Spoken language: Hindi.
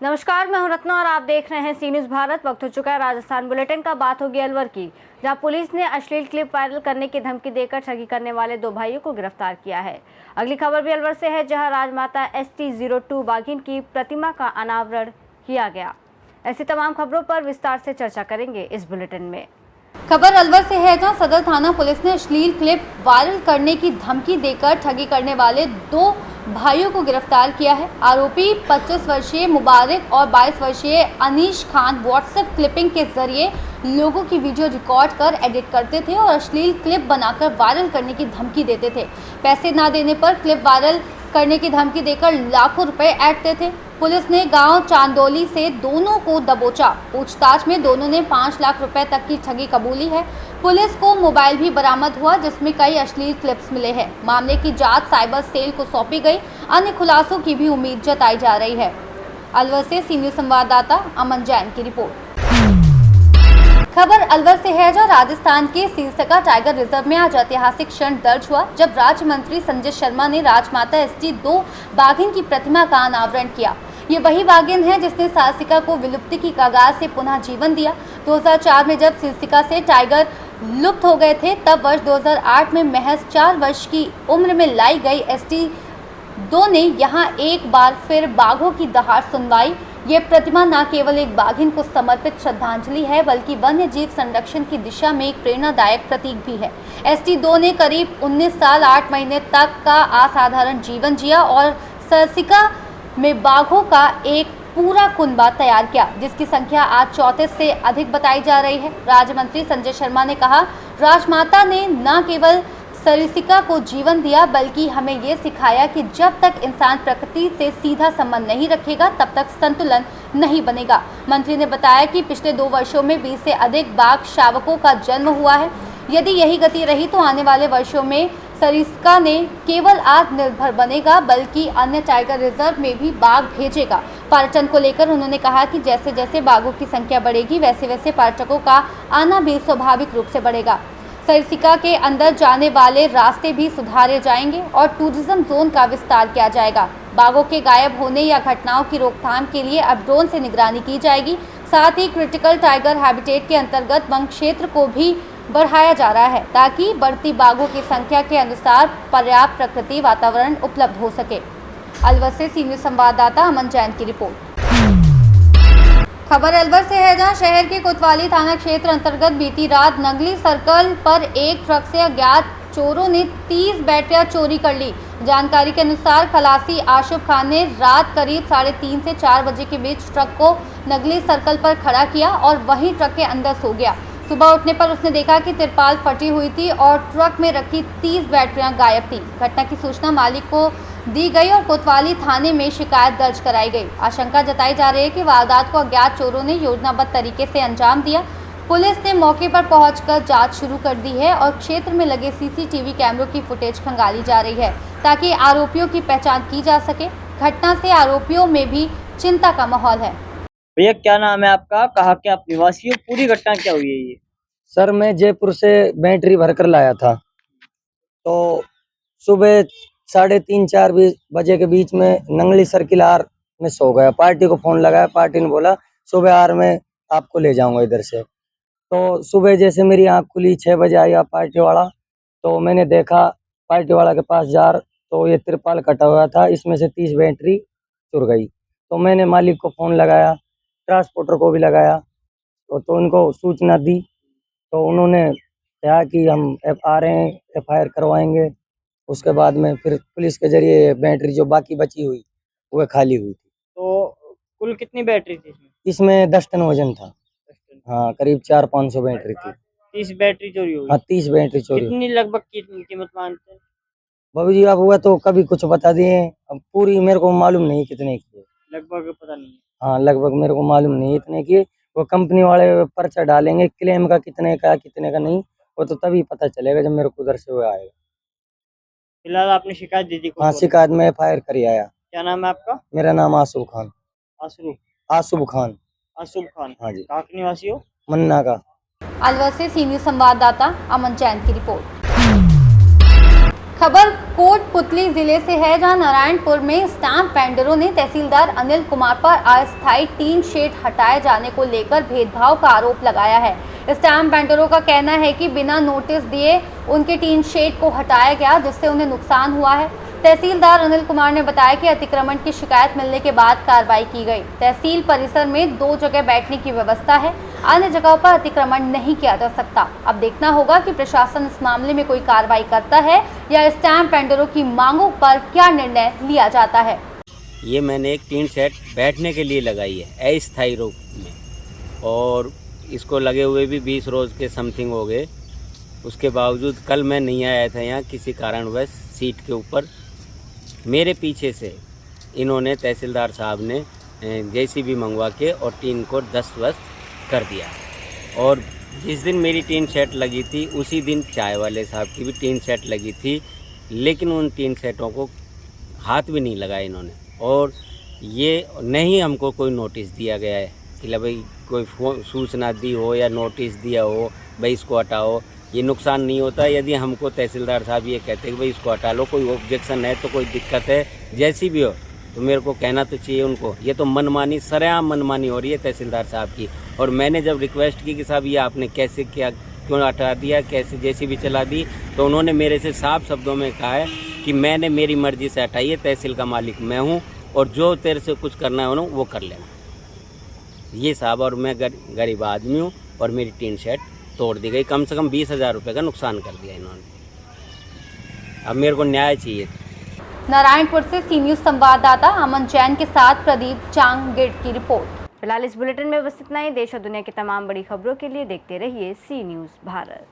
नमस्कार, मैं हूं रत्ना और आप देख रहे हैं सी न्यूज़ भारत। वक्त हो चुका है राजस्थान बुलेटिन का। बात होगी अलवर की, जहां पुलिस ने अश्लील क्लिप वायरल करने की धमकी देकर ठगी करने वाले 2 भाइयों को गिरफ्तार किया है। अगली खबर भी अलवर से है, जहां राजमाता ST-02 बाघिन की प्रतिमा का अनावरण किया गया। ऐसी तमाम खबरों पर विस्तार से चर्चा करेंगे इस बुलेटिन में। खबर अलवर से है, जहां सदर थाना पुलिस ने अश्लील क्लिप वायरल करने की धमकी देकर ठगी करने वाले 2 भाइयों को गिरफ्तार किया है। आरोपी 25 वर्षीय मुबारक और 22 वर्षीय अनीश खान व्हाट्सएप क्लिपिंग के जरिए लोगों की वीडियो रिकॉर्ड कर एडिट करते थे और अश्लील क्लिप बनाकर वायरल करने की धमकी देते थे। पैसे ना देने पर क्लिप वायरल करने की धमकी देकर लाखों रुपए ऐंठते थे। पुलिस ने गांव चांदोली से दोनों को दबोचा। पूछताछ में दोनों ने 5 लाख रुपए तक की ठगी कबूली है। पुलिस को मोबाइल भी बरामद हुआ, जिसमें कई अश्लील क्लिप्स मिले हैं। मामले की जांच साइबर सेल को सौंपी गई। अन्य खुलासों की भी उम्मीद जताई जा रही है। अलवर से सी न्यूज़ संवाददाता अमन जैन की रिपोर्ट। खबर अलवर से है, जहां राजस्थान के सिरसा टाइगर रिजर्व में आज ऐतिहासिक क्षण दर्ज हुआ, जब राज्य मंत्री संजय शर्मा ने राजमाता ST-02 बाघिन की प्रतिमा का अनावरण किया। ये वही बाघिन है जिसने साहसिका को विलुप्ति की कगार से पुनः जीवन दिया। 2004 में जब सिरसा से टाइगर लुप्त हो गए थे, तब वर्ष 2008 में महज 4 वर्ष की उम्र में लाई गई ST-02 ने यहाँ एक बार फिर बाघों की दहाड़ सुनवाई। ये प्रतिमा न केवल एक बाघिन को समर्पित श्रद्धांजलि है, बल्कि वन्य जीव संरक्षण की दिशा में एक प्रेरणादायक प्रतीक भी है। ST-02 ने करीब 19 साल 8 महीने तक का असाधारण जीवन जिया और सिरसा में बाघों का एक पूरा कुनबा तैयार किया, जिसकी संख्या आज 34 से अधिक बताई जा रही है। राज्य मंत्री संजय शर्मा ने कहा, राजमाता ने न केवल सरिस्का को जीवन दिया, बल्कि हमें ये सिखाया कि जब तक इंसान प्रकृति से सीधा संबंध नहीं रखेगा, तब तक संतुलन नहीं बनेगा। मंत्री ने बताया कि पिछले 2 वर्षों में 20 से अधिक बाघ शावकों का जन्म हुआ है। यदि यही गति रही तो आने वाले वर्षों में सरिस्का ने केवल आत्मनिर्भर बनेगा, बल्कि अन्य टाइगर रिजर्व में भी बाघ भेजेगा। पर्यटन को लेकर उन्होंने कहा कि जैसे जैसे बाघों की संख्या बढ़ेगी, वैसे वैसे पर्यटकों का आना भी स्वाभाविक रूप से बढ़ेगा। सरिस्का के अंदर जाने वाले रास्ते भी सुधारे जाएंगे और टूरिज्म जोन का विस्तार किया जाएगा। बाघों के गायब होने या घटनाओं की रोकथाम के लिए अब ड्रोन से निगरानी की जाएगी। साथ ही क्रिटिकल टाइगर हैबिटेट के अंतर्गत वन क्षेत्र को भी बढ़ाया जा रहा है, ताकि बढ़ती बाघों की संख्या के अनुसार पर्याप्त प्रकृति वातावरण उपलब्ध हो सके। अलवर से सी न्यूज़ संवाददाता अमन जैन की रिपोर्ट। खबर अलवर से है, जहां शहर के कोतवाली थाना क्षेत्र अंतर्गत बीती रात नंगली सर्कल पर एक ट्रक से अज्ञात चोरों ने 30 बैटरियां चोरी कर ली। जानकारी के अनुसार खलासी आशुफ खान ने रात करीब 3:30 से 4 बजे के बीच ट्रक को नंगली सर्कल पर खड़ा किया और वहीं ट्रक के अंदर सो गया। सुबह उठने पर उसने देखा कि तिरपाल फटी हुई थी और ट्रक में रखी 30 बैटरियां गायब थी। घटना की सूचना मालिक को दी गई और कोतवाली थाने में शिकायत दर्ज कराई गई। आशंका जताई जा रही है कि वारदात को अज्ञात चोरों ने योजनाबद्ध तरीके से अंजाम दिया। पुलिस ने मौके पर पहुंचकर जांच शुरू कर दी है और क्षेत्र में लगे CCTV कैमरों की फुटेज खंगाली जा रही है, ताकि आरोपियों की पहचान की जा सके। घटना से आरोपियों में भी चिंता का माहौल है। भैया क्या नाम है आपका, कहाँ के आप निवासी हो, पूरी घटना क्या हुई है ये? सर मैं जयपुर से बैटरी भरकर लाया था, तो सुबह 3:30-4 बजे के बीच में नंगली सर्किल आर में सो गया। पार्टी को फोन लगाया, पार्टी ने बोला सुबह आर में आपको ले जाऊंगा इधर से। तो सुबह जैसे मेरी आँख खुली 6 बजे आया पार्टी वाला, तो मैंने देखा पार्टी वाला के पास जार, तो ये तिरपाल कटा हुआ था, इसमें से 30 बैटरी चुर गई। तो मैंने मालिक को फ़ोन लगाया, ट्रांसपोर्टर को भी लगाया, तो उनको सूचना दी। तो उन्होंने कहा कि हम आ रहे हैं, FIR करवाएंगे। उसके बाद में फिर पुलिस के जरिए बैटरी जो बाकी बची हुई वह खाली हुई थी। तो कुल कितनी बैटरी थी इसमें? इसमें 10 टन वजन था। हाँ, करीब 400-500 बैटरी थी। 30 बैटरी चोरी हुई? हाँ, 30 बैटरी चोरी। कितनी लगभग कितनी कीमत मानते हैं बाबू जी? अब हुआ तो कभी कुछ बता दिए, अब पूरी मेरे को मालूम नहीं कितने की है। लगभग पता नहीं है। हाँ, लगभग मेरे को मालूम नहीं इतने की। वो कंपनी वाले पर्चा डालेंगे क्लेम का, कितने का नहीं, वो तो तभी पता चलेगा जब मेरे को उधर से वो आएगा। फिलहाल आपने शिकायत दी थी? हाँ, शिकायत में FIR करी आया। क्या नाम है आपका? मेरा नाम आसूफ खान। आसूफ खान। हाँ जी। कहाँ के निवासी हो? मन्ना का। अलवर से सी न्यूज़ संवाददाता अमन जैन की रिपोर्ट। खबर कोटपुतली जिले से है, जहां नारायणपुर में स्टैंप वेंडरों ने तहसीलदार अनिल कुमार पर अस्थायी टीन शेड हटाए जाने को लेकर भेदभाव का आरोप लगाया है। स्टैंप वेंडरों का कहना है कि बिना नोटिस दिए उनके टीन शेड को हटाया गया, जिससे उन्हें नुकसान हुआ है। तहसीलदार अनिल कुमार ने बताया कि अतिक्रमण की शिकायत मिलने के बाद कार्रवाई की गई। तहसील परिसर में 2 जगह बैठने की व्यवस्था है, अन्य जगहों पर अतिक्रमण नहीं किया जा सकता। अब देखना होगा कि प्रशासन इस मामले में कोई कार्रवाई करता है या स्टैंप वेंडरों की मांगों पर क्या निर्णय लिया जाता है। ये मैंने एक टीन शेड बैठने के लिए लगाई है अस्थायी रूप में, और इसको लगे हुए भी 20 रोज के समथिंग हो गए। उसके बावजूद कल मैं नहीं आया था यहाँ, किसी कारणवश सीट के ऊपर मेरे पीछे से इन्होंने तहसीलदार साहब ने जेसीबी मंगवा के और टीन को ध्वस्त कर दिया। और जिस दिन मेरी टीन शेड लगी थी उसी दिन चाय वाले साहब की भी टीन शेड लगी थी, लेकिन उन टीन शेडों को हाथ भी नहीं लगाया इन्होंने। और ये नहीं हमको कोई नोटिस दिया गया है कि भाई कोई सूचना दी हो या नोटिस दिया हो भाई इसको हटाओ, ये नुकसान नहीं होता। यदि हमको तहसीलदार साहब ये कहते हैं कि भाई इसको हटा लो, कोई ऑब्जेक्शन है तो कोई दिक्कत है जैसी भी हो तो मेरे को कहना तो चाहिए उनको। ये तो मनमानी, सरेआम मनमानी हो रही है तहसीलदार साहब की। और मैंने जब रिक्वेस्ट की कि साहब ये आपने कैसे किया, क्यों हटा दिया, कैसे जैसी भी चला दी, तो उन्होंने मेरे से साफ शब्दों में कहा है कि मैंने मेरी मर्जी से हटाई है, तहसील का मालिक मैं हूँ और जो तेरे से कुछ करना है उन्होंने वो कर लेना। ये साहब, और मैं गरीब आदमी हूँ और मेरी टीन शेड तोड़ दी गई, कम से कम 20,000 रुपये का नुकसान कर दिया इन्होंने। अब मेरे को न्याय चाहिए। नारायणपुर से सी न्यूज संवाददाता अमन जैन के साथ प्रदीप चांगगिर की रिपोर्ट। फिलहाल इस बुलेटिन में बस इतना ही। देश और दुनिया की तमाम बड़ी खबरों के लिए देखते रहिए सी न्यूज़ भारत।